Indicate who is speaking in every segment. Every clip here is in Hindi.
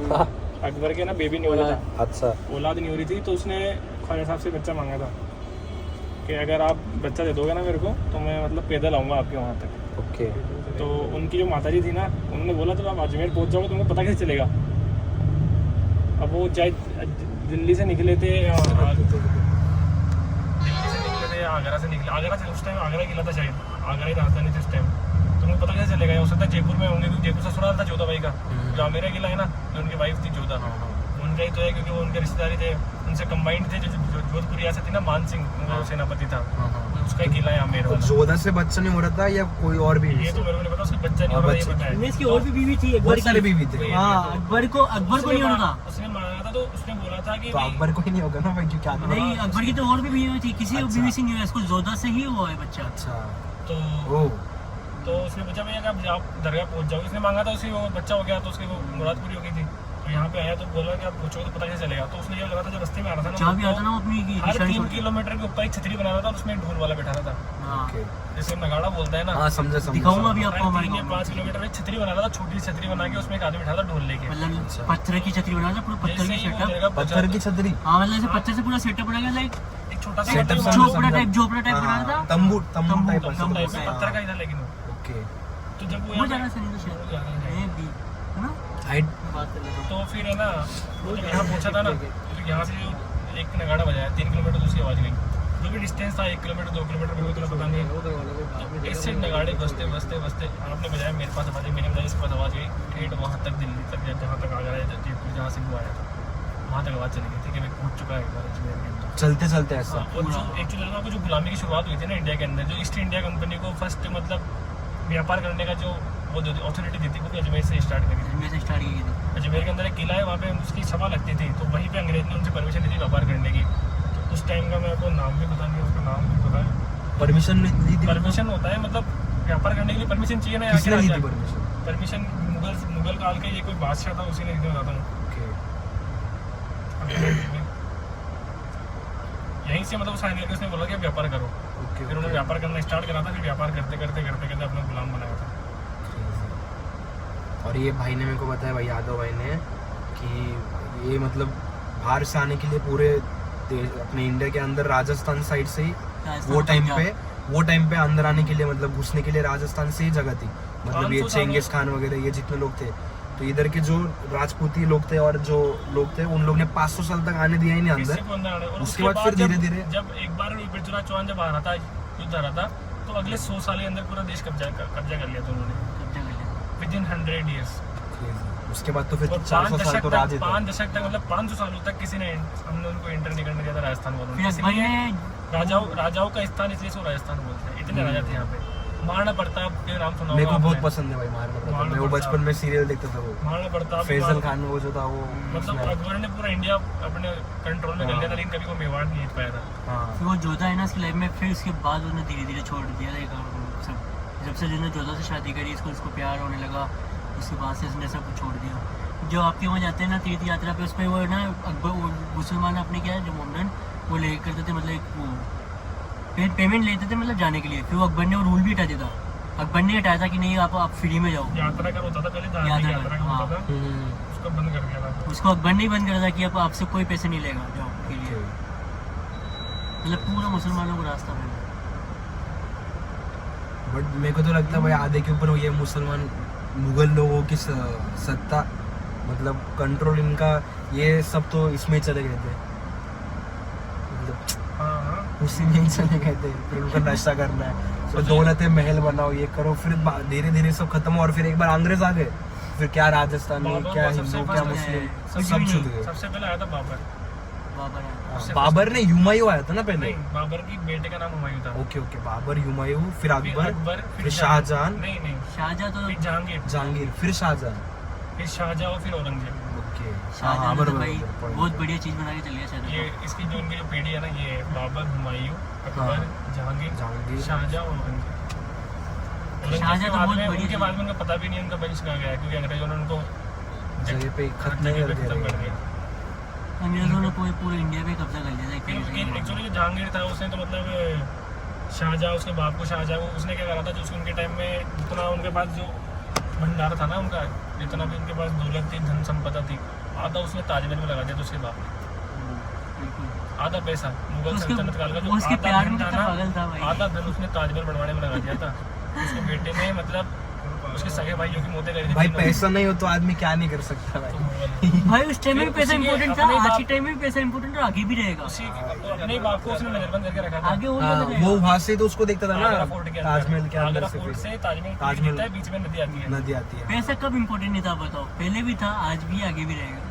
Speaker 1: अकबर के ना बेबी नहीं हो रहा था,
Speaker 2: अच्छा
Speaker 1: औलाद नहीं हो रही थी, तो उसने ख्वाजा साहब से बच्चा मांगा था कि अगर आप बच्चा दे दोगे ना मेरे को तो मैं मतलब पैदल आऊँगा आपके वहाँ तक।
Speaker 2: ओके।
Speaker 1: तो उनकी जो माताजी थी ना, उन्होंने बोला तो आप अजमेर पहुँच जाओगे, तुमको पता कैसे चलेगा। अब वो चाहे दिल्ली से निकले थे आगरा से निकले, आगरा से उस टाइम आगरा गिला था शायद, आगरा ही राजधानी थी उस टाइम, तो उनको पता कैसे चलेगा। हो सकता है जयपुर में होंगे, क्योंकि जयपुर ससुराल था जोधा भाई का, जो मेरा किला है ना, जो उनकी वाइफ थी जोधा, उनका ही तो है, क्योंकि वो उनके रिश्तेदारी थे, उनसे कंबाइंड थे। जो जोधपुर रियासत थी ना, मान सिंह उनका सेनापति था, उसका ही किला है आमेर वाला।
Speaker 2: जोधा से बच्चा नहीं हो रहा था या कोई और भी?
Speaker 1: ये तो मेरे को नहीं पता, उसका बच्चा नहीं हो रहा, ये पता है।
Speaker 3: इसकी और भी बीवी थी,
Speaker 2: बहुत सारे बीवी थे।
Speaker 3: हाँ, अकबर को नहीं होना था,
Speaker 1: उसने मांगा था, तो उसने बोला था कि
Speaker 2: तो अकबर को ही नहीं होगा ना भाई, क्योंकि क्या
Speaker 3: नहीं, अकबर की तो और भी बीवी थी, किसी
Speaker 2: अच्छा।
Speaker 3: बीवी से नहीं हुआ, इसको जोधा से ही हुआ है बच्चा।
Speaker 2: अच्छा
Speaker 1: तो उसने पूछा भैया कि आप दरगाह पहुंच जाओगे, उसने मांगा था, उसी वो बच्चा हो गया, तो उसकी वो मुराद पूरी हो गई थी। तो यहाँ पे आया तो बोला कि आप पूछोगे तो पता कैसे चलेगा। तो उसने ये लगा था, जब रस्ते में आ रहा था ना,
Speaker 3: जहाँ भी आता ना वो अपनी
Speaker 1: हर 3 किलोमीटर के ऊपर एक छतरी बना रहा था, और उसमें ढोल वाला बैठा रहा था,
Speaker 2: ओके।
Speaker 1: जैसे नगाड़ा बोलता है ना।
Speaker 2: हाँ समझा
Speaker 3: दिखाऊंगा अभी आपको। हमारे
Speaker 1: 5 किलोमीटर में छतरी बना रहा था, छोटी छतरी बना के उसमें एक आदमी बैठा था ढोल लेके,
Speaker 3: मतलब पत्थर की छतरी बना था, पूरा पत्थर की सेटअप,
Speaker 2: पत्थर की छतरी।
Speaker 3: हाँ मतलब ऐसे पत्थर से पूरा सेटअप बना गया, लाइक
Speaker 1: एक छोटा सा
Speaker 2: Setup
Speaker 3: झोपड़ा टाइप बनाया था,
Speaker 2: तंबू टाइप
Speaker 1: पत्थर का ही था, लेकिन
Speaker 2: ओके।
Speaker 1: तो जब वो
Speaker 3: वो जाना सही तो शायद है भी, है ना?
Speaker 2: हाइट
Speaker 1: तो फिर है ना, वो जब यहाँ पहुंचा था ना, तो यहाँ से जो एक नगाड़ा बजाया, 3 किलोमीटर दूसरी आवाज गई, जो भी डिस्टेंस था 1 किलोमीटर 2 किलोमीटर मेरे को इतना पता नहीं। तो इससे नगाड़े बजते बजते बजते आपने बजाया, मेरे पास आवाज आई, मैंने बजाया, इसके पास आवाज गई, ठेठ वहाँ तक दिल्ली तक, जहाँ तक आगरा है, जयपुर जहाँ से वो आया था, वहाँ तक आवाज़ चली गई थी कि मैं पहुँच चुका है एक बार अजमेर के अंदर।
Speaker 2: चलते चलते ऐसा।
Speaker 1: और जो एक्चुअली को जो गुलामी की शुरुआत हुई थी ना इंडिया के अंदर, जो ईस्ट इंडिया कंपनी को फर्स्ट मतलब व्यापार करने का जो वो अथॉरिटी दी थी, वो भी अजमेर से स्टार्ट करी थी।
Speaker 3: अजमेर से स्टार्ट की थी।
Speaker 1: अजमेर के अंदर एक किला है, वहाँ पे उसकी सभा लगती थी, तो वहीं पे अंग्रेज ने उनसे परमिशन ली थी व्यापार करने की। तो उस टाइम का मेरे को नाम भी पता नहीं, उसका नाम भी पता है।
Speaker 2: परमिशन ली थी?
Speaker 1: परमिशन होता है मतलब व्यापार करने के लिए परमिशन चाहिए ना।
Speaker 2: किसने ली थी परमिशन?
Speaker 1: परमिशन मुगल काल के ये कोई बादशाह था, उसी ने दी, बताता हूँ। यहीं से मतलब साइन लेके उसने बोला कि व्यापार करो। फिर उन्होंने व्यापार करना स्टार्ट करा था, फिर व्यापार करते करते करते करते अपना गुलाम बनाया था।
Speaker 2: और ये भाई ने मेरे को बताया, भाई यादव भाई ने, कि ये मतलब बाहर से आने के लिए पूरे अपने इंडिया के अंदर राजस्थान साइड से ही वो टाइम पे अंदर आने के लिए, मतलब घुसने के लिए राजस्थान से ही जगह थी। मतलब ये चेंगिस खान वगैरह ये जितने लोग थे, तो इधर के जो राजपूती लोग थे और जो लोग थे, उन लोग ने 500 साल तक आने दिया ही नहीं अंदर। उसके बाद फिर धीरे धीरे
Speaker 1: जब एक बार पृथ्वीराज चौहान जब आ रहा था, युद्ध आ रहा था, तो अगले 100 साल के अंदर पूरा देश कब्जा कर लिया था उन्होंने, विदिन 100 ईयर्स।
Speaker 2: उसके बाद तो फिर 400 साल तो राज ही था।
Speaker 1: 5 दशक तक, मतलब 500 सालों तक किसी ने हमने उनको एंटर नहीं करने दिया था राजस्थान वालों ने। इसलिए राजाओं का स्थान इसलिए सो राजस्थान बोलते हैं, इतने राजा थे यहाँ पे। महाराणा प्रताप के नाम सुना होगा?
Speaker 2: मेरे को बहुत पसंद है भाई महाराणा प्रताप। मैं वो बचपन में सीरियल देखता था, वो
Speaker 1: महाराणा प्रताप,
Speaker 2: फैजल खान वो जो था वो,
Speaker 1: मतलब अकबर ने पूरा इंडिया अपने कंट्रोल में कर लिया था, लेकिन कभी वो मेवाड़ नहीं जीत पाया था।
Speaker 3: फिर वो जोधा है ना इसकी लाइफ में, फिर उसके बाद उसने धीरे धीरे छोड़ दिया सब। जब से जिसने जोधा से शादी करी, इसको प्यार होने लगा, उसके बाद से इसने सब छोड़ दिया। जो आपके वहाँ जाते हैं ना तीर्थ यात्रा पे, उस पर वो ना अकबर मुसलमान अपने क्या है जो मोमडन वो ले करते थे, मतलब एक वो पेमेंट लेते थे मतलब जाने के लिए। फिर वो अकबर ने वो रूल भी हटा दिया था, अकबर ने हटाया था कि नहीं आप फ्री में जाओ।
Speaker 1: यात्रा का होता था पहले, यात्रा का होता था, उसको बंद कर दिया था।
Speaker 3: उसको अकबर ने ही बंद करा था कि अब आपसे कोई पैसे नहीं लेगा जाओ के लिए, मतलब पूरा मुसलमानों को रास्ता बना।
Speaker 2: बट मेरे को तो लगता है भाई आधे के ऊपर ये मुसलमान मुगल लोगों की सत्ता, मतलब कंट्रोल इनका, ये सब तो इसमें चले गए थे, मतलब उसी में ही चले गए थे। फिर उनका नशा करना है, तो दौलत महल बनाओ, ये करो, फिर धीरे धीरे सब खत्म हुआ। और फिर एक बार अंग्रेज आ गए, फिर क्या राजस्थान में क्या हिंदू क्या मुस्लिम सब छूट गए।
Speaker 1: सबसे पहले आया था
Speaker 2: बाबर ने हुमायूं आया था ना पहले।
Speaker 1: बाबर की बेटे का नाम हुमायूं था।
Speaker 2: ओके बाबर, हुमायूं, फिर अकबर, फिर शाहजहां।
Speaker 1: नहीं
Speaker 3: शाहजहां तो
Speaker 1: जहांगीर,
Speaker 2: फिर शाहजहां,
Speaker 1: फिर शाहजहां और फिर औरंगजेब।
Speaker 3: शाहजहां तो भाई बहुत बढ़िया चीज बना के चल गया शायद।
Speaker 1: ये इसकी जो इनकी जो पीढ़ी है ना, ये बाबर, हुमायूं, अकबर, जहांगीर, शाहजहां और औरंगजेब।
Speaker 3: शाहजहां तो बहुत बढ़िया
Speaker 1: के बाद में उनका पता भी नहीं उनका वंश कहाँ गया, क्योंकि अंग्रेजों ने उनको
Speaker 2: जगह पे खत्म कर दिया।
Speaker 3: अंग्रेजों ने पूरे इंडिया पे कब्जा कर लिया था।
Speaker 1: एक्चुअली जो जहांगीर था उसने तो मतलब शाहजहां, उसके बाप को शाहजहां, उसने क्या करा था, जो उनके टाइम में जितना उनके पास जो भंडारा था ना उनका, जितना भी उनके पास दौलत थी, धन संपदा थी, आधा उसने ताजमहल में लगा दिया। तो उसके बाप ने
Speaker 3: बिल्कुल।
Speaker 1: आधा पैसा मुगल
Speaker 3: उसके-
Speaker 1: सल्तनत काल का
Speaker 3: वो
Speaker 1: जो
Speaker 3: उसके
Speaker 1: आधा
Speaker 3: प्यार
Speaker 1: धन
Speaker 3: में
Speaker 1: था
Speaker 3: कितना
Speaker 1: ना,
Speaker 3: पागल था भाई।
Speaker 1: आधा धन उसने ताजमहल बनवाने में लगा दिया था। उसके बेटे ने मतलब उसके सगे भाइयों की मौतें करी थी।
Speaker 2: भाई पैसा नहीं हो तो आदमी क्या नहीं कर सकता भाई।
Speaker 3: भाई उस टाइम में भी पैसा
Speaker 1: उसी के
Speaker 3: इंपॉर्टेंट था,
Speaker 1: अपने
Speaker 3: आज
Speaker 1: बाप-
Speaker 3: के टाइम में भी पैसा इंपॉर्टेंट और आगे भी रहेगा।
Speaker 1: उसी अपने बाप को उसने नजरबंद करके रखा था।
Speaker 3: आगे और
Speaker 2: हाँ,
Speaker 3: ज्यादा रहेगा।
Speaker 2: वो वहां से तो उसको देखता था
Speaker 1: आगरा
Speaker 2: ना
Speaker 1: फोर्ट के
Speaker 2: ताजमहल के अंदर
Speaker 1: आगरा
Speaker 2: से
Speaker 1: फोर्ट
Speaker 2: फिर
Speaker 1: से ताजमहल
Speaker 2: ताजमहल
Speaker 1: दिखता है, बीच में नदी आती है।
Speaker 2: नदी आती है।
Speaker 3: पैसा कब इम्पोर्टेंट नहीं था बताओ, पहले भी था, आज भी, आगे भी रहेगा।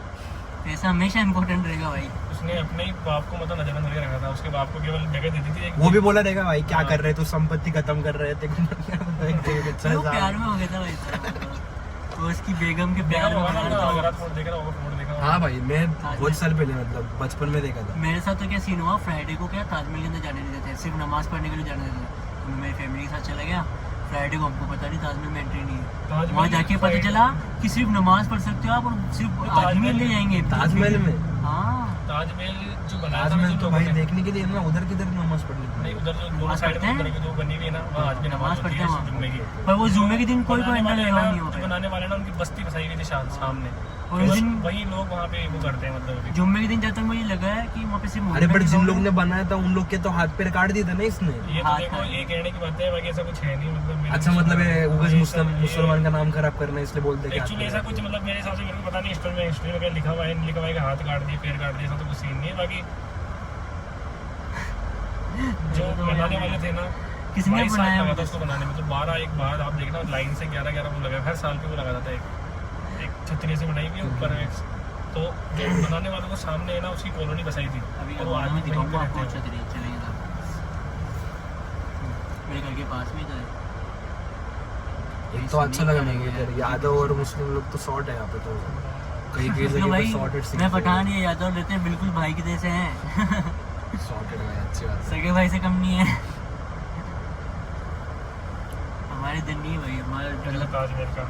Speaker 3: पैसा हमेशा इम्पोर्टेंट रहेगा भाई।
Speaker 1: उसने अपने ही बाप को मतलब नजरबंद करके रखा था। उसके बाप को केवल जगह देती थी एक,
Speaker 2: वो भी बोला रहेगा भाई क्या
Speaker 1: हाँ।
Speaker 2: कर रहे तू, संपत्ति खत्म कर रहे थे।
Speaker 3: वो प्यार में हो गया था भाई साहब। वो उसकी बेगम के
Speaker 1: देखा
Speaker 3: प्यार में
Speaker 1: होगा ना
Speaker 3: हो गया था।
Speaker 1: आगरा फोर्ट देख रहा होगा, फोर्ट देखा होगा।
Speaker 2: हाँ भाई मैं बहुत साल पहले मतलब बचपन में देखा था।
Speaker 3: मेरे साथ तो क्या सीन हुआ, फ्राइडे को क्या ताजमहल के अंदर जाने नहीं देते, सिर्फ नमाज पढ़ने के लिए जाने देते थे। तो मैं मेरी फैमिली के साथ चला गया। फ्राइडे को हमको पता नहीं ताजमहल में एंट्री नहीं है।
Speaker 1: ताजमहल
Speaker 3: वहाँ जाके पता
Speaker 1: Friday-
Speaker 3: चला कि सिर्फ नमाज पढ़ सकते हो आप और सिर्फ
Speaker 1: तो
Speaker 3: आदमी
Speaker 1: ताजमहल-
Speaker 3: ले जाएंगे।
Speaker 2: ताजमहल में
Speaker 3: हाँ
Speaker 1: ताजमहल जो बनाया था
Speaker 2: ताजमहल
Speaker 1: जो
Speaker 2: तो
Speaker 1: लोगों
Speaker 2: भाई
Speaker 1: ने-
Speaker 2: देखने के लिए ना उधर किधर नमाज पढ़ने के
Speaker 1: नहीं
Speaker 2: लिए।
Speaker 1: उधर जो दोनों
Speaker 3: नमाज
Speaker 1: साइड
Speaker 3: पढ़ते
Speaker 1: में
Speaker 3: हैं?
Speaker 1: उधर की जो बनी हुई है ना, वहाँ आज भी
Speaker 3: नमाज
Speaker 1: नमाज
Speaker 3: पढ़ते
Speaker 1: पढ़ती
Speaker 3: हैं
Speaker 1: है
Speaker 3: वहाँ।
Speaker 1: जुम्मे की।
Speaker 3: पर वो जुम्मे के दिन कोई
Speaker 1: बनाने वाले
Speaker 3: एंटर
Speaker 1: ना,
Speaker 3: नहीं
Speaker 1: जो
Speaker 3: होता।
Speaker 1: बनाने वाले ना उनकी बस्ती बसाई हुई थी सामने,
Speaker 3: और उस दिन
Speaker 1: वही लोग वहाँ पे वो करते हैं मतलब अभी।
Speaker 3: जुम्मे के दिन जब तक मुझे लगा है कि वहाँ पे सिर्फ
Speaker 2: अरे बट
Speaker 3: मोहल्ले
Speaker 2: जिन
Speaker 3: के
Speaker 2: लोग ने बनाया था उन लोग के तो हाथ पैर काट दिए थे ना इसने।
Speaker 1: ये तो
Speaker 3: हाथ
Speaker 1: देखो
Speaker 3: का-
Speaker 1: ये कहने की बात है, बाकी ऐसा कुछ है नहीं मतलब मेरे
Speaker 2: अच्छा मतलब ये उगज
Speaker 1: मुसलमान
Speaker 2: मुसलमान का नाम खराब करना है इसलिए बोलते हैं कि हाथ
Speaker 1: एक्चुअली
Speaker 2: पैर
Speaker 1: ऐसा
Speaker 2: काट
Speaker 1: कुछ
Speaker 2: दिए।
Speaker 1: मतलब मेरे हिसाब से मेरे को पता नहीं हिस्ट्री में क्या लिखा हुआ है, नहीं लिखा हुआ है कि हाथ काट दिए पैर काट दिए, ऐसा तो कुछ सीन नहीं है। बाकी जो बनाने वाले थे ना,
Speaker 3: किसने
Speaker 1: 22 साल
Speaker 3: बनाया
Speaker 1: लगा था
Speaker 3: वो?
Speaker 1: उसको बनाने में। तो 12 एक बाद आप देखना लाइन से 11 वो लगा, हर साल पे वो लगा था एक छतरी से बनाई हुई है ऊपर एक। तो जो बनाने वालों को सामने है ना उसकी कॉलोनी बसाई थी
Speaker 3: अभी
Speaker 1: और वो
Speaker 3: मैं
Speaker 1: आदमी वहीं
Speaker 3: दिखाऊंगा
Speaker 1: पे
Speaker 3: आपको
Speaker 1: रहते हैं।
Speaker 3: छतरी चलेंगे तो। मेरे घर के पास में इधर
Speaker 2: एक तो अच्छा लगा मेरे को इधर यादव और मुस्लिम लोग तो शॉर्ट है यहाँ पे तो कई कई
Speaker 3: तो
Speaker 2: जगह
Speaker 3: भाई
Speaker 2: पे सॉर्टेड
Speaker 3: मैं पठान ये यादव रहते हैं, बिल्कुल भाई के जैसे हैं।
Speaker 2: सॉर्टेड है अच्छी बात है।
Speaker 3: सगे भाई से कम नहीं है। हमारे दिन नहीं है भाई, हमारा मतलब
Speaker 1: ताजमहल का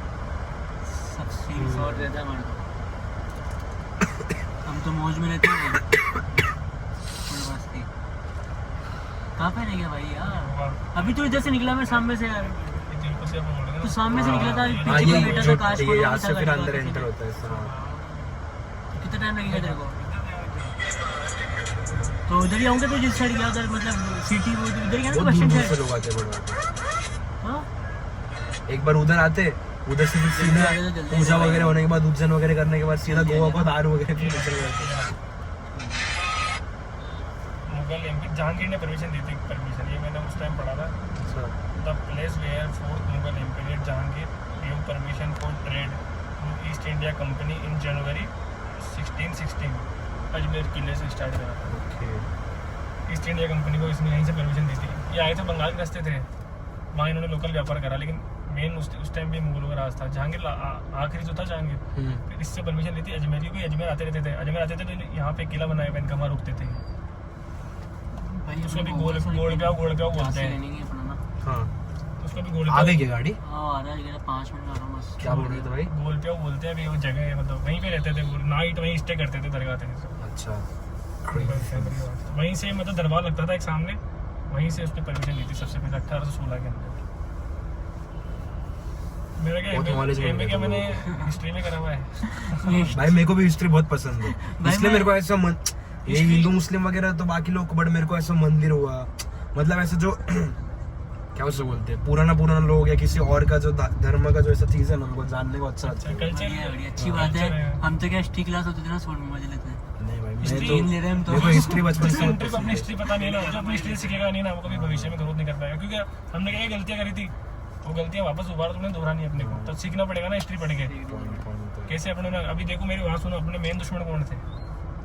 Speaker 3: सब सीन शॉर्ट रहता है हमारा। हम तो मौज में रहते हैं भाई। फुल मस्ती। कहाँ पे रह गया भाई यार?
Speaker 1: होगा।
Speaker 3: अभी तो इधर से निकला मैं सामने से यार,
Speaker 1: ये दिल को से आप बोल रहे
Speaker 3: तो
Speaker 1: हो
Speaker 3: सामने से निकला था,
Speaker 2: हाँ
Speaker 3: पीछे
Speaker 2: ये
Speaker 3: का बेटा
Speaker 2: जो
Speaker 3: था, काश
Speaker 2: ये
Speaker 3: को
Speaker 2: यहाँ
Speaker 3: था
Speaker 2: से फिर
Speaker 3: गाड़ी
Speaker 2: अंदर
Speaker 3: वाला
Speaker 2: एंटर
Speaker 3: पीछे।
Speaker 2: होता है हाँ।
Speaker 3: कितना टाइम लगेगा तेरे को? तो उधर ही आऊँगा तो जिस साइड गया उधर मतलब सिटी वो उधर गया ना
Speaker 2: बहुत
Speaker 3: बस
Speaker 2: दूर
Speaker 3: स्टैंड
Speaker 2: दूर से
Speaker 3: साइड।
Speaker 2: लोग आते हैं बड़वानी।
Speaker 3: हाँ
Speaker 2: एक बार उधर आते उधर से फिर सीधा
Speaker 3: आगे तो जल्दी
Speaker 2: पूजा
Speaker 3: से
Speaker 2: वगैरह होने के बाद उज्जैन वगैरह करने के बाद सीधा गोवा को दारू वगैरह पीने चले जाते।
Speaker 1: मुगल एम्पायर जहांगीर ने परमिशन दी थी, परमिशन ये मैंने उस टाइम पढ़ा था।
Speaker 2: अच्छा
Speaker 1: the place where fourth Mughal empire Jahangir give permission for trade to East India company in January 1616 Ajmer किले से स्टार्ट करा था।
Speaker 2: ओके
Speaker 1: ईस्ट इंडिया कंपनी को इसने यहीं से परमिशन दी थी। ये आए थे बंगाल के रास्ते थे, वहाँ इन्होंने लोकल व्यापार करा, लेकिन मेन उस टाइम भी मुगलों का राज था। जहांगीर आखिरी जो था जहांगीर, फिर इससे परमिशन ली थी अजमेरी को। अजमेर आते रहते थे, अजमेर आते थे तो यहाँ पे किला बनाया हुआ इनका, वहाँ रुकते थे।
Speaker 3: भाई
Speaker 1: उसको भी
Speaker 3: अपने
Speaker 1: गोल
Speaker 3: को
Speaker 1: गोल प्याव बोलते
Speaker 3: से
Speaker 1: हैं।
Speaker 3: लेने की अपना ना।
Speaker 2: हाँ
Speaker 1: उसको भी गोल
Speaker 2: आ गई क्या गाड़ी?
Speaker 3: हाँ आ रहा है 5 मिनट आ रहा हूँ बस।
Speaker 2: क्या बोल रहे थे भाई?
Speaker 1: गोल प्याव बोलते हैं अभी वो जगह है, मतलब वहीं पे रहते थे वो, नाइट वहीं स्टे करते थे दरगाह थे।
Speaker 2: अच्छा
Speaker 1: वहीं से मतलब दरबार लगता था एक सामने, वहीं से उसने परमिशन ली थी सबसे पहले 1816 के अंदर। मेरा
Speaker 2: बहुत knowledge
Speaker 1: क्या
Speaker 2: मिल गया
Speaker 1: मैंने
Speaker 2: तुमको।
Speaker 1: हिस्ट्री में करा हुआ है।
Speaker 2: भाई मेरे को भी हिस्ट्री बहुत पसंद है
Speaker 3: भाई
Speaker 2: इसलिए
Speaker 3: मैं-
Speaker 2: मेरे को ऐसा मन ये
Speaker 1: History-
Speaker 2: हिंदू मुस्लिम वगैरह तो बाकी लोग को, बट मेरे को ऐसा मंदिर हुआ मतलब ऐसा जो क्या उसे बोलते हैं पुराना लोग या किसी और का जो धर्म का जो ऐसा चीज है ना मेरे को जानने को अच्छा लगता है।
Speaker 1: कल्चर
Speaker 3: बढ़िया बढ़िया अच्छी
Speaker 2: हाँ,
Speaker 3: बात है।
Speaker 1: culture है।
Speaker 3: हम तो क्या हिस्ट्री क्लास होती थी ना, स्कूल में मजे लेते हैं।
Speaker 2: नहीं भाई मैं
Speaker 1: History
Speaker 2: तो
Speaker 3: ले रहे हैं हम तो।
Speaker 2: मेरे को हिस्ट्री बचपन से बहुत
Speaker 1: को
Speaker 2: पसंद
Speaker 1: अपनी
Speaker 2: है।
Speaker 1: हिस्ट्री पता नहीं है ना, जो अपनी हिस्ट्री सीखेगा नहीं ना वो कभी भविष्य में ग्रोथ नहीं कर पाएगा, क्योंकि हमने क्या गलतियां करी थी, वो गलतियां वापस दोबारा तुमने दोहरानी है अपने को, तो सीखना पड़ेगा ना हिस्ट्री पढ़ के
Speaker 2: तो
Speaker 1: कैसे अपने ना। अभी देखो मेरी वहाँ सुनो, अपने मेन दुश्मन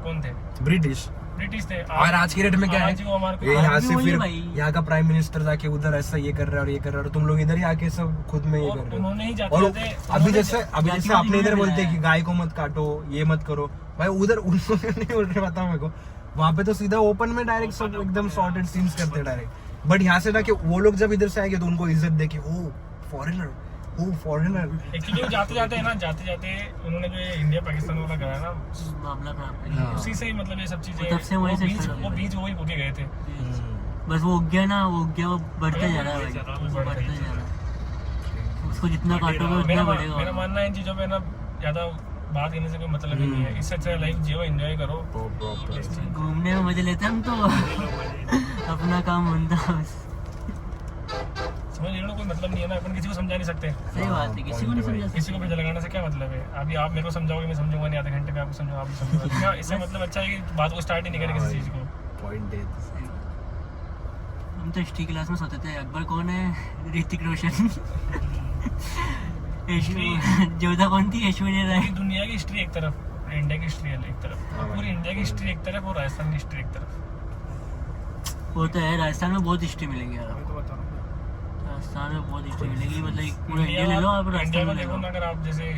Speaker 1: कौन थे?
Speaker 2: ब्रिटिश
Speaker 1: ब्रिटिश थे।
Speaker 2: और आज की डेट में क्या है
Speaker 1: आज वो हमारे
Speaker 2: ये
Speaker 1: को
Speaker 2: यहाँ
Speaker 3: आज भी
Speaker 2: से
Speaker 3: वही
Speaker 2: फिर
Speaker 3: है भाई।
Speaker 2: यहाँ का प्राइम मिनिस्टर जाके उधर ऐसा ये कर रहा है और ये कर रहा है और तुम लोग इधर ही आके सब खुद में ये
Speaker 1: और
Speaker 2: कर रहे
Speaker 1: उन्होंने ही
Speaker 2: हो।
Speaker 1: जाते
Speaker 2: और
Speaker 1: जाते
Speaker 2: अभी जैसे
Speaker 3: जातिवादी
Speaker 2: आपने इधर
Speaker 3: में
Speaker 2: बोलते हैं
Speaker 3: मिला
Speaker 2: कि गाय को मत काटो ये मत करो, भाई उधर उन्होंने नहीं बोल रहे, बताओ मेरे को वहाँ पे तो सीधा ओपन में डायरेक्ट सब एकदम सॉर्टेड सीन्स करते हैं डायरेक्ट। बट यहाँ से ना कि वो लोग जब इधर से आएंगे तो उनको इज्जत दे के ओ फॉरेनर
Speaker 1: एक्चुअली वो जाते जाते उन्होंने जो ये इंडिया पाकिस्तान वाला करा ना,
Speaker 3: मामला खराब
Speaker 2: हाँ।
Speaker 1: उसी से ही मतलब ये सब चीजें
Speaker 3: तब से वहीं से
Speaker 1: बीज
Speaker 3: शुरू
Speaker 1: वो
Speaker 3: हुई।
Speaker 1: बीज वही बोके गए थे।
Speaker 3: बस वो उग गया ना, वो उग गया, वो बढ़ते जा रहा है
Speaker 1: बढ़ते जा रहा है,
Speaker 3: भाई, वो बढ़ते जा रहा है। इसको जितना काटोगे उतना
Speaker 1: मेरा
Speaker 3: बढ़ेगा।
Speaker 1: मानना है इन चीज़ों पे ना ज़्यादा बात करने से कोई मतलब ही नहीं है। इससे अच्छा लाइफ जियो, एंजॉय करो।
Speaker 3: घूमने में मजे लेते हैं हम तो अपना काम बनता है बस।
Speaker 1: समझ रहे हो ना, कोई मतलब नहीं है ना, अपन किसी को समझा नहीं सकते।
Speaker 3: सही बात है, किसी को नहीं समझा
Speaker 1: किसी को पैसा लगाने से क्या मतलब है? अभी आप मेरे को समझाओगे, मैं समझूंगा नहीं, आधे घंटे में आपको समझाऊंगा, आप समझूंगा। इससे मतलब अच्छा है कि बात को स्टार्ट ही नहीं करें किसी चीज़ को।
Speaker 2: पॉइंट है।
Speaker 3: हम तो हिस्ट्री क्लास में सोचते थे अकबर कौन है, ऋतिक रोशन, जोधा कौन थी, ऐश्वर्या राय।
Speaker 1: पूरी दुनिया की हिस्ट्री एक तरफ, इंडिया की हिस्ट्री एक तरफ, पूरी इंडिया की हिस्ट्री एक तरफ और राजस्थान की हिस्ट्री एक तरफ।
Speaker 3: वो तो है, राजस्थान में बहुत हिस्ट्री मिलेगी यार,
Speaker 1: मैं तो बता रहा हूँ।
Speaker 3: राजस्थान में बहुत हिस्ट्री मिलेगी। मतलब पूरा इंडिया ले लो आप,
Speaker 1: इंडिया
Speaker 3: राजस्थान
Speaker 1: को
Speaker 3: में ले
Speaker 1: देखो
Speaker 3: लो।
Speaker 1: ना, अगर आप जैसे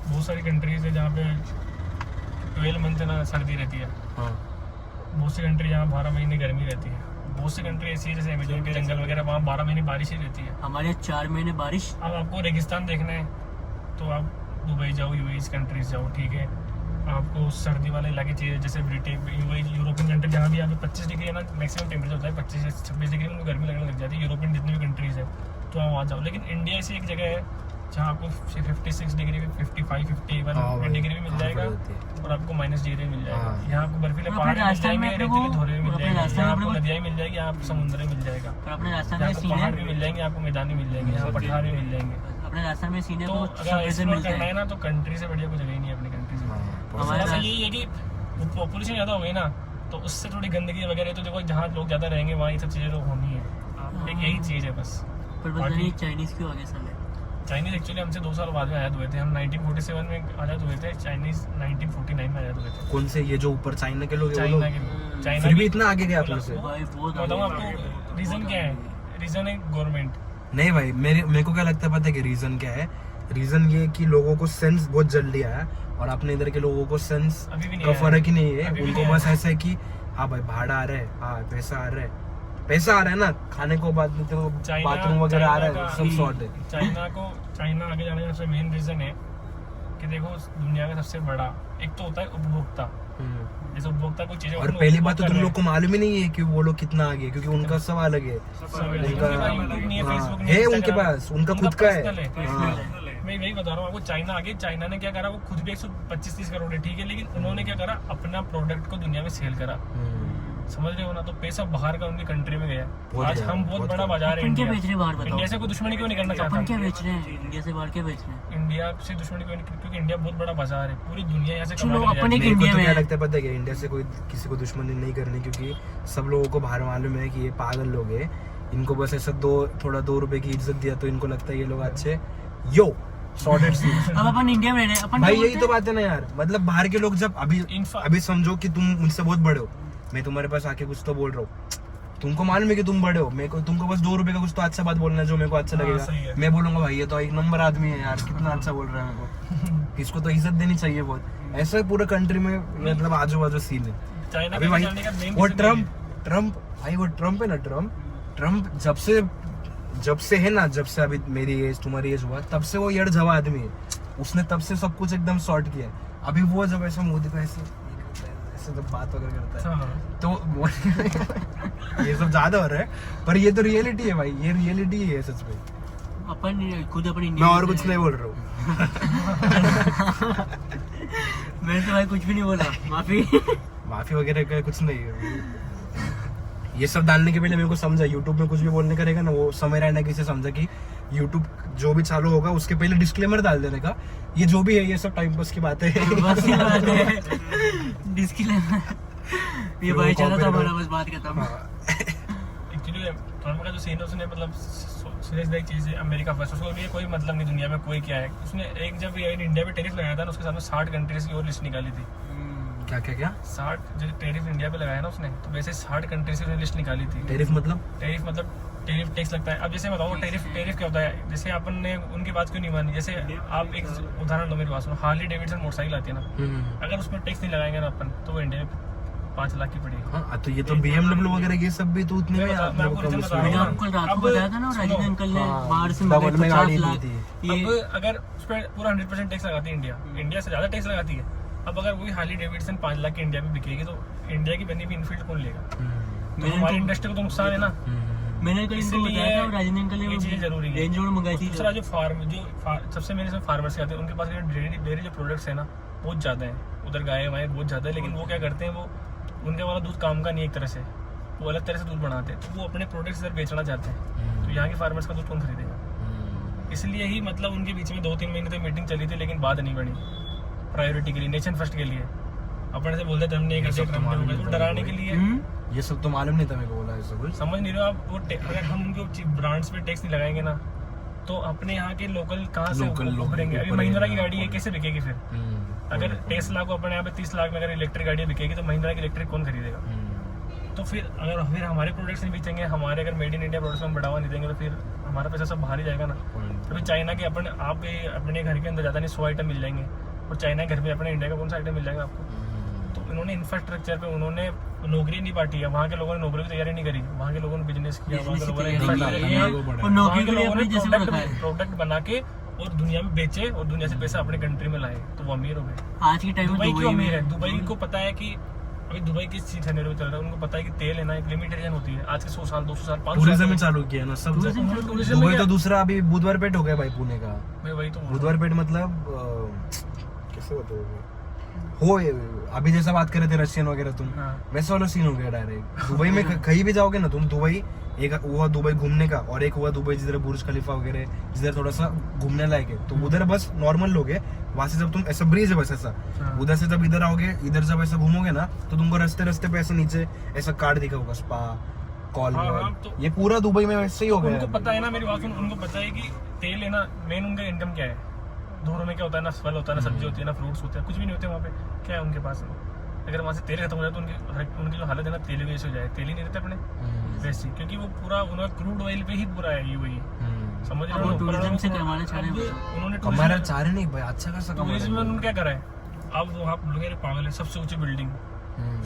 Speaker 1: बहुत सारी कंट्रीज है जहाँ पे 12 मंथ ना सर्दी रहती है, बहुत सी कंट्री जहाँ 12 महीने गर्मी रहती है, बहुत सी कंट्री ऐसी है जैसे अमेजोन के जंगल वगैरह, वहाँ 12 महीने बारिश ही रहती है।
Speaker 3: हमारे यहाँ 4 महीने बारिश।
Speaker 1: अब आपको रेगिस्तान देखना है तो आप दुबई जाओ, यूएई कंट्रीज जाओ, ठीक है। आपको सर्दी वाले इलाके चाहिए जैसे ब्रिटेन, यूरोपियन कंट्री, जहाँ भी यहाँ पे 25 डिग्री है ना मैक्सिमम टेम्परेचर होता है, 25 से 26 डिग्री में गर्मी लगने लग जाती है, यूरोपियन जितनी भी कंट्रीज है, तो आप वहाँ जाओ। लेकिन इंडिया ऐसी एक जगह है जहाँ आपको 56 डिग्री, 55, 51 डिग्री में मिल जाएगा और आपको माइनस डिग्री में मिल जाएगा। यहाँ आपको बर्फीले
Speaker 3: और
Speaker 1: पहाड़
Speaker 3: अपने
Speaker 1: मिल
Speaker 3: राजस्थान
Speaker 1: जाएंगे,
Speaker 3: में अपने
Speaker 1: रेतीले
Speaker 3: को-
Speaker 1: धोरे मिल
Speaker 3: और अपने
Speaker 1: जाएंगे,
Speaker 3: राजस्थान
Speaker 1: यहाँ
Speaker 3: में
Speaker 1: आपको
Speaker 3: अपने को-
Speaker 1: नदियाँ मिल जाएगी, यहाँ समुद्र मिल जाएगा,
Speaker 3: पर अपने राजस्थान
Speaker 1: यहाँ
Speaker 3: में
Speaker 1: आपको
Speaker 3: सीन
Speaker 1: पहाड़ भी
Speaker 3: है,
Speaker 1: मिल जाएंगे, आपको मैदान भी मिल जाएंगे, यहाँ पठार भी मिल जाएंगे।
Speaker 3: अपने राजस्थान में सीन है
Speaker 1: तो
Speaker 3: वो
Speaker 1: अगर
Speaker 3: सब से
Speaker 1: एक्सप्लोर
Speaker 3: मिलता
Speaker 1: करना है
Speaker 3: है।
Speaker 1: ना तो कंट्री से बढ़िया कोई जगह ही नहीं है अपनी कंट्री से।
Speaker 3: हमारे
Speaker 1: बस यही है कि पॉपुलेशन ज़्यादा हो गई ना तो उससे थोड़ी गंदगी वगैरह, तो देखो जहाँ लोग ज़्यादा रहेंगे वहाँ ये सब चीज़ें तो होनी है। एक यही चीज़ है बस।
Speaker 3: पर पता नहीं चाइनीज क्यों आगे साले।
Speaker 1: चाइनीज एक्चुअली हमसे 2 साल बाद में आजाद हुए थे। हम 1947 में आजाद हुए थे, चाइनीज 1949 में आजाद हुए थे।
Speaker 2: कौन से ये जो ऊपर चाइना के लोग हैं, वो
Speaker 1: चाइना
Speaker 2: लोग?
Speaker 1: के चाइना
Speaker 2: फिर भी
Speaker 1: की-
Speaker 2: इतना आगे गया अपने से?
Speaker 3: भाई बहुत
Speaker 1: मैं बताऊँ
Speaker 3: आगे।
Speaker 1: आपको रीज़न क्या है? रीज़न है गवर्नमेंट।
Speaker 2: नहीं भाई, मेरे को क्या लगता है पता है कि रीजन क्या है? रीजन ये कि लोगों को सेंस बहुत जल्दी आया और अपने इधर के लोगों को सेंस
Speaker 1: अभी भी नहीं
Speaker 2: का
Speaker 1: आया।
Speaker 2: फर्क ही नहीं है।
Speaker 1: अभी भी
Speaker 2: उनको
Speaker 1: नहीं
Speaker 2: बस
Speaker 1: आया।
Speaker 2: ऐसा है कि हाँ भाई भाड़ा आ रहा है, हाँ पैसा आ रहा है, पैसा आ रहा है ना, खाने को बाद में तो
Speaker 1: चाइना-
Speaker 2: बाथरूम वगैरह आ रहा
Speaker 1: चाइना
Speaker 2: है,
Speaker 1: का-
Speaker 2: सब सॉर्ट है।
Speaker 1: चाइना आगे जाने का सबसे मेन रीज़न है कि देखो दुनिया का सबसे बड़ा एक तो होता है उपभोक्ता। जैसे उपभोक्ता कोई चीज़
Speaker 2: और पहली बात तो तुम लोग को मालूम ही नहीं है कि वो लोग कितना आगे, क्योंकि उनका सब अलग है।
Speaker 1: उनका
Speaker 2: हाँ,
Speaker 1: नहीं है, फेसबुक नहीं
Speaker 2: है
Speaker 1: है,
Speaker 2: उनके
Speaker 1: Instagram
Speaker 2: पास, उनका खुद का है।
Speaker 1: personal
Speaker 2: हाँ।
Speaker 1: मैं यही बता रहा हूँ आपको। चाइना आगे, चाइना ने क्या करा, वो खुद भी 125-30 करोड़ है, ठीक है, लेकिन उन्होंने क्या करा, अपना प्रोडक्ट को दुनिया में सेल करा। समझ रहे हो ना? तो पैसा बाहर का उनकी कंट्री में गया।
Speaker 2: बहुत
Speaker 1: आज
Speaker 2: गया,
Speaker 1: हम बहुत
Speaker 2: बहुत
Speaker 1: बड़ा
Speaker 2: गया।
Speaker 1: बाजार है
Speaker 3: अपन क्या
Speaker 1: इंडिया।
Speaker 3: बेच रहे हैं बाहर बताओ?
Speaker 1: इंडिया से कोई दुश्मनी क्यों नहीं करना
Speaker 3: अपन
Speaker 1: चाहता?
Speaker 3: क्या बेच रहे हैं इंडिया से बाहर, क्या बेच रहे हैं?
Speaker 1: इंडिया से दुश्मनी क्यों नहीं, क्योंकि इंडिया बहुत बड़ा बाजार है, पूरी दुनिया यहाँ से
Speaker 3: चलो,
Speaker 1: कमाने
Speaker 3: अपन एक
Speaker 1: जाती है।
Speaker 2: मेरे को
Speaker 3: इंडिया
Speaker 2: तो
Speaker 3: में
Speaker 2: क्या
Speaker 3: है।
Speaker 2: लगता है पता है कि इंडिया से कोई किसी को दुश्मनी नहीं करनी, क्योंकि सब लोगों को बाहर मालूम है कि ये पागल लोग हैं। इनको बस ऐसा थोड़ा 2 रुपए की इज्जत दिया तो इनको लगता है ये लोग अच्छे, यो सॉर्टेड सी।
Speaker 3: अब अपन इंडिया में रह रहे हैं, अपन
Speaker 2: भाई
Speaker 3: क्या
Speaker 2: यही तो
Speaker 3: बोलते
Speaker 2: बात है ना यार, मतलब बाहर के लोग जब
Speaker 1: Infa-
Speaker 2: अभी समझो कि तुम मुझसे बहुत बड़े हो, मैं तुम्हारे पास आके कुछ तो बोल रहा हूँ, तुमको मालूम है कि तुम बड़े हो, मेरे को तुमको बस 2 रुपए का कुछ तो अच्छा बात बोलना है जो मेरे को अच्छा
Speaker 1: हाँ, सही
Speaker 2: लगेगा।
Speaker 1: है।
Speaker 2: मैं बोलूंगा भाई ये तो 1 नंबर आदमी है यार, कितना अच्छा बोल रहा है मेरे को, इसको तो इज्जत देनी चाहिए बहुत। ऐसा पूरे कंट्री में मतलब आजू बाजू सीन है।
Speaker 1: चाइना
Speaker 2: अभी
Speaker 1: के
Speaker 2: भाई
Speaker 1: जाने का main
Speaker 2: वो
Speaker 1: reason
Speaker 2: ट्रम्प भाई वो ट्रम्प है ना, ट्रम्प जब से है ना, जब से अभी मेरी एज तुम्हारी एज हुआ तब से वो येड़ जवा आदमी है, उसने तब से सब कुछ एकदम सॉर्ट किया है। अभी वो जब ऐसा मोदी को ऐसे जब बात वगैरह करता है
Speaker 1: हाँ।
Speaker 2: तो ये सब ज्यादा हो रहा है, पर ये तो रियलिटी है भाई, ये रियलिटी है सच में।
Speaker 3: अपन खुद अपन
Speaker 2: मैं
Speaker 3: इंडिया
Speaker 2: और
Speaker 3: में
Speaker 2: कुछ
Speaker 3: से-
Speaker 2: नहीं बोल रहा हूँ।
Speaker 3: मैंने तो भाई कुछ भी नहीं बोला, माफी।
Speaker 2: माफी वगैरह का कुछ नहीं है। ये सब डालने के पहले मेरे को समझा, यूट्यूब में कुछ भी बोलने का रहेगा ना, वो समय रहना किसे समझा कि यूट्यूब जो भी चालू होगा उसके पहले डिस्क्लेमर डाल देने का, ये जो भी है ये सब टाइम पास की बात है।
Speaker 3: बस ये बात है। डिस्क्लेमर। ये भाई चला था हमारा, बस बात खत्म।
Speaker 1: एक्चुअली ट्रम्प का जो सीन है उसने मतलब सीरियस एक चीज़ है, अमेरिका फर्स्ट, उसको भी कोई मतलब नहीं दुनिया में कोई क्या है। उसने एक जब ये इंडिया पे टैरिफ लगाया था ना, उसके सामने 60 कंट्रीज की और लिस्ट निकाली थी।
Speaker 2: क्या क्या क्या
Speaker 1: 60 जो टैरिफ इंडिया पे लगाया ना उसने, तो वैसे 60 कंट्रीज की लिस्ट निकाली थी।
Speaker 2: टैरिफ मतलब?
Speaker 1: टैरिफ टैक्स लगता है। अब जैसे बताओ टैरिफ क्या होता है, जैसे अपन ने उनकी बात क्यों नहीं मानी। जैसे आप एक उदाहरण लो, मेरी बात सुनो, हार्ली डेविडसन मोटरसाइकिल आती है ना, अगर उसमें टैक्स नहीं लगाएंगे ना अपन तो वो इंडिया में 5 लाख की पड़ेगी।
Speaker 2: हाँ तो ये तो BMW वगैरह ये सब भी तो उतने में
Speaker 1: मैं
Speaker 2: अपने को
Speaker 1: आपको
Speaker 2: कम
Speaker 1: रीजन बता
Speaker 3: मैंने
Speaker 1: रहा हूँ।
Speaker 3: आपको कल रात को
Speaker 1: अब
Speaker 3: बताया था ना, राजीव
Speaker 1: सुनो,
Speaker 3: अंकल ने
Speaker 2: हाँ,
Speaker 3: बाहर से
Speaker 2: डबल में गाड़ी
Speaker 3: 50
Speaker 2: दी
Speaker 3: लाख।
Speaker 2: थी।
Speaker 3: ये
Speaker 1: अब अगर उस पर पूरा 100% टैक्स लगाती है इंडिया से ज़्यादा टैक्स लगाती है। अब अगर वही हार्ली डेविडसन 5 लाख की इंडिया में बिकेगी तो इंडिया की बनी भी इनफील्ड कौन लेगा? तो
Speaker 3: मैंने
Speaker 1: हमारी
Speaker 3: तो-
Speaker 1: इंडस्ट्री को तो नुकसान है ना।
Speaker 3: मैंने कल इनको बताया था राजेंद्र अंकल
Speaker 1: ये चीज़ जरूरी
Speaker 3: ने
Speaker 1: है।
Speaker 3: रेंज रोवर मंगाई थी।
Speaker 1: दूसरा जो सबसे मेरे से फार्मर्स के आते हैं उनके पास डेयरी जो प्रोडक्ट्स है ना बहुत ज़्यादा है, उधर गाय वाय बहुत ज़्यादा है, लेकिन वो क्या करते हैं, वो उनके वाला दूध काम का नहीं है एक तरह से, वो अलग तरह से दूध बनाते हैं, तो वो अपने प्रोडक्ट्स इधर बेचना चाहते हैं, तो यहाँ के फार्मर्स का दूध कौन खरीदेगा। इसलिए ही मतलब उनके बीच में 2-3 महीने तक मीटिंग चली थी, लेकिन बात नहीं बनी प्रायोरिटी के लिए, नेशन फर्स्ट के लिए। अपन से बोलते थे हमने एक ऐसे तो डराने के लिए।
Speaker 2: ये सब तो मालूम नहीं था मेरे को, बोला ऐसा कुछ
Speaker 1: समझ नहीं रहे हो आप। वो अगर हम उनके ब्रांड्स पे टैक्स नहीं लगाएंगे ना, तो अपने यहाँ के लोकल कहाँ से उभरेंगे। अभी महिंद्रा की गाड़ी है, कैसे बिकेगी फिर? अगर टेस्ला को अपने यहाँ पे 30 लाख में अगर इलेक्ट्रिक गाड़ी बिकेगी, तो महिंद्रा की इलेक्ट्रिक कौन खरीदेगा? तो फिर फिर हमारे प्रोडक्ट्स नहीं बेचेंगे, हमारे अगर मेड इन इंडिया प्रोडक्ट्स में बढ़ावा नहीं देंगे, तो फिर हमारा पैसा सब बाहर ही जाएगा ना। अभी चाइना के अपने घर के अंदर ज़्यादा नहीं 100 आइटम मिल जाएंगे, और चाइना के घर में अपने इंडिया का कौन सा आइटम मिल जाएगा आपको? तो इन्होंने इंफ्रास्ट्रक्चर पे उन्होंने नौकरी नहीं बांटी है, वहाँ के लोगों ने नौकरी की तैयारी नहीं करी, वहाँ के लोगों ने बिजनेस किया, वहाँ के लोगों ने
Speaker 3: और नौकरी के लिए अपनी जैसे वो रखा है।
Speaker 1: प्रोडक्ट बना के और दुनिया में बेचे, और दुनिया से पैसा अपने कंट्री में लाए, तो वो अमीर हो गए।
Speaker 3: आज के टाइम में
Speaker 1: दुबई क्यों अमीर है? दुबई को पता है कि अभी दुबई किस चीज चल रहा है, उनको पता है कि तेल है ना एक लिमिटेशन होती है। आज के 100 साल 200 साल 500
Speaker 2: टूरिज्म में चालू किया ना सब।
Speaker 1: टूरिज्म
Speaker 2: दुबई तो दूसरा अभी बुधवार पेट हो गया भाई पुणे का।
Speaker 1: मैं वही तो बोल रहा हूँ।
Speaker 2: बुधवार पेट मतलब कैसे बताओगे हो, अभी जैसा बात कर रहे थे रशियन वगैरह तुम,
Speaker 1: हाँ।
Speaker 2: वैसा वाला सीन हो गया डायरेक्ट। दुबई में कहीं भी जाओगे ना तुम, दुबई एक हुआ दुबई घूमने का, और एक हुआ दुबई जिधर बुर्ज खलीफा वगैरह जिधर थोड़ा सा घूमने लायक है, तो उधर बस नॉर्मल लोग है। वहां से जब तुम ऐसा ब्रिज है बस ऐसा,
Speaker 1: हाँ।
Speaker 2: उधर से जब इधर आओगे, इधर जब ऐसा घूमोगे ना, तो तुमको रास्ते पे ऐसा नीचे ऐसा कार्ड दिखा होगा, स्पा कॉल।
Speaker 1: हाँ, तो
Speaker 2: ये पूरा दुबई में वैसे ही हो गया।
Speaker 1: उनको पता है ना, मेरी बात सुन, उनको पता है कि तेल है ना, मेन उनका इनकम क्या है। दोनों में क्या होता है ना, फल होता है ना, सब्जी होती है ना, फ्रूट्स होते हैं, कुछ भी नहीं होते वहाँ पे। क्या है उनके पास? अगर वहाँ से तेल खत्म हो जाए तो उनकी जो हालत है ना, तेल की वजह से हो जाए। तेल ही नहीं रहता अपने वैसे, क्योंकि वो पूरा उनका क्रूड ऑयल पे ही पूरा है ये वही। समझ रहे हो?
Speaker 3: टूरिज्म से कमाना चाह रहे हैं
Speaker 1: उन्होंने
Speaker 2: हमारा चाह रहे नहीं भाई, अच्छा खासा कमा
Speaker 1: टूरिज्म में उन्होंने क्या करा है। अब वहाँ लोग पागल है, सबसे ऊंची बिल्डिंग,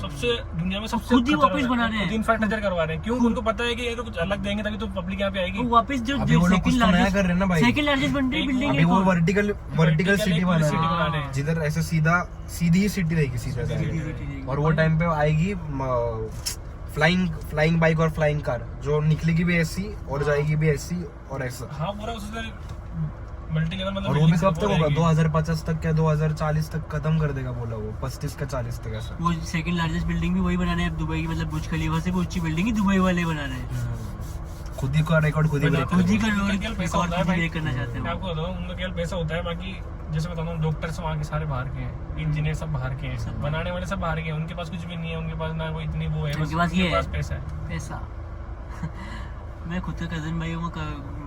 Speaker 1: सबसे दुनिया में सबसे
Speaker 3: खुद ही वापस बना रहे हैं,
Speaker 1: इंफ्रास्ट्रक्चर करवा रहे हैं। क्यों? उनको पता है कि ये तो कुछ अलग देंगे तभी तो पब्लिक यहाँ पे आएगी।
Speaker 3: वो वापस जो
Speaker 2: अभी वो लोग कुछ
Speaker 3: सेकंड
Speaker 2: तो नया कर रहे हैं ना भाई।
Speaker 3: लार्जेस्ट बिल्डिंग
Speaker 2: अभी वो वर्टिकल सिटी बना
Speaker 1: सिटी बना
Speaker 2: रहे
Speaker 1: रहे
Speaker 2: हैं,
Speaker 1: हैं।
Speaker 2: जिधर ऐसे सीधी ही सिटी रहेगी सीधा। और वो टाइम पे आएगी फ्लाइंग बाइक और फ्लाइंग कार, जो निकलेगी भी ऐसी और जाएगी भी ऐसी और ऐसा।
Speaker 1: हाँ, पूरा उससे मल्टी लेवल मतलब।
Speaker 2: और वो भी कब तक होगा? 2050 तक क्या 2040 तक खत्म कर देगा बोला वो, 35 का 40 तक ऐसा।
Speaker 3: वो सेकंड लार्जेस्ट बिल्डिंग भी वही बना रहे हैं दुबई की, मतलब बुर्ज खलीफा से भी ऊंची बिल्डिंग ही दुबई वाले बना रहे हैं।
Speaker 2: खुद ही का रिकॉर्ड खुद ही break
Speaker 3: खुद ही
Speaker 2: करेगा।
Speaker 3: का
Speaker 1: उनका क्या पैसा होता है भाई?
Speaker 3: ब्रेक करना चाहते
Speaker 1: मैं
Speaker 3: हैं।
Speaker 1: आपको बताऊँ, उनका क्या पैसा होता है। बाकी जैसे बताता हूँ, डॉक्टर्स वहाँ के सारे बाहर के हैं, इंजीनियर सब बाहर के हैं, सब बनाने वाले सब बाहर के हैं। उनके पास कुछ भी नहीं है, उनके पास ना कोई इतनी वो है, बस
Speaker 3: उनके पास ये है।
Speaker 1: पैसा है।
Speaker 3: पैसा मैं खुद का कजन भाई वो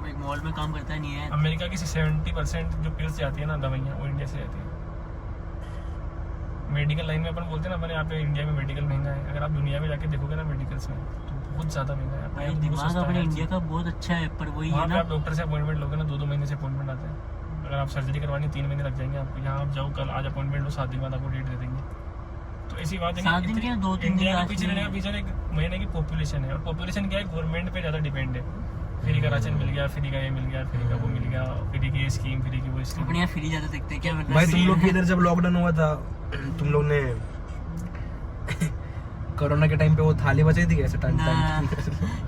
Speaker 3: एक मॉल में काम करता नहीं है।
Speaker 1: अमेरिका की 70% जो पिल्स जाती है ना, दवाइयाँ, वो इंडिया से जाती है। मेडिकल लाइन में अपन बोलते हैं ना, अपने यहाँ पे इंडिया में मेडिकल महंगा है। अगर आप दुनिया में जाके देखोगे ना मेडिकल्स में, तो बहुत ज़्यादा महंगा है।
Speaker 3: भाई दिमाग अपने इंडिया का बहुत अच्छा है, पर वही है
Speaker 1: वहाँ पे
Speaker 3: ना,
Speaker 1: आप डॉक्टर से अपॉइंटमेंट लोगे ना, 2-2 महीने से अपॉइंटमेंट आते हैं। अगर आप सर्जरी करवानी 3 महीने लग जाएंगे आपको। यहाँ आप जाओ, कल आज अपॉइंटमेंट लो, 7 दिन बाद आपको डेट दे देंगे। तो ऐसी बात है
Speaker 3: 7 दिन क्या 2-3 दिन
Speaker 1: इंडिया के
Speaker 3: लास्ट
Speaker 1: पीछे रहने का पीछे एक महीने की पॉपुलेशन है, और पॉपुलेशन क्या है, गवर्नमेंट पे ज़्यादा डिपेंड है। फ्री का राशन मिल गया, फ्री का ये मिल गया, फ्री का वो मिल गया, फ्री की ये स्कीम, फ्री की वो स्कीम।
Speaker 3: अपने यहाँ फ्री ज्यादा देखते हैं क्या मतलब
Speaker 2: भाई तुम लोग के इधर जब लॉकडाउन हुआ था, तुम लोग ने कोरोना के टाइम पे वो थाली बचाई थी कैसे?
Speaker 3: ना,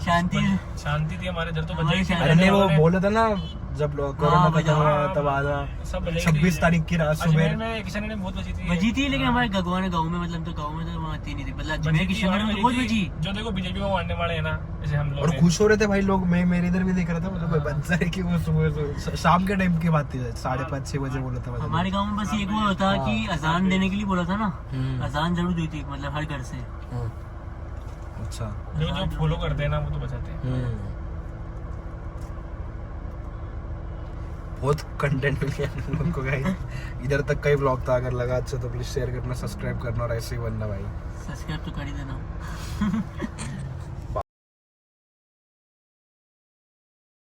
Speaker 3: शांति
Speaker 1: शांति थी हमारे इधर तो
Speaker 3: हमारी
Speaker 1: बजाई थी।
Speaker 3: शांति।
Speaker 2: अरे नहीं, वो बोला था ना जब कोरोना
Speaker 3: हाँ,
Speaker 2: खत्म हुआ
Speaker 1: हाँ,
Speaker 2: तब आधा
Speaker 1: सब बजाई
Speaker 2: 26
Speaker 1: थी।
Speaker 2: तारीख की रात
Speaker 1: अजमेर
Speaker 2: सुबह
Speaker 1: में किशन ने बहुत बजी थी।
Speaker 3: बजी थी, लेकिन हमारे गगवान गाँव में मतलब तो गाँव में तो वहाँ आती नहीं थी, मतलब
Speaker 1: बजी
Speaker 3: अजमेर
Speaker 1: थी,
Speaker 3: किशनगढ़ में तो बहुत बजी।
Speaker 1: जो देखो बीजेपी को मारने वाले हैं ना, जैसे हम लोग
Speaker 2: और
Speaker 1: हैं।
Speaker 2: खुश हो रहे थे भाई लोग। मैं मेरे इधर भी देख रहा था, मतलब बच्चा है कि वो सुबह शाम के टाइम की बात थी, 5:30-6 बजे बोला था।
Speaker 3: हमारे गाँव में बस एक वो होता कि अजान देने के लिए बोला था ना,
Speaker 2: हम्म।
Speaker 3: अजान जरूर दी थी, मतलब हर घर से।
Speaker 2: अच्छा।
Speaker 1: जो फॉलो करते हैं ना, वो तो बचाते हैं।
Speaker 2: बहुत कंटेंट मिल गया हम लोग को गाइस। इधर तक का ही व्लॉग था। अगर लगा अच्छा तो प्लीज शेयर करना, सब्सक्राइब करना और ऐसे ही बनना भाई।
Speaker 3: सब्सक्राइब तो कर ही देना।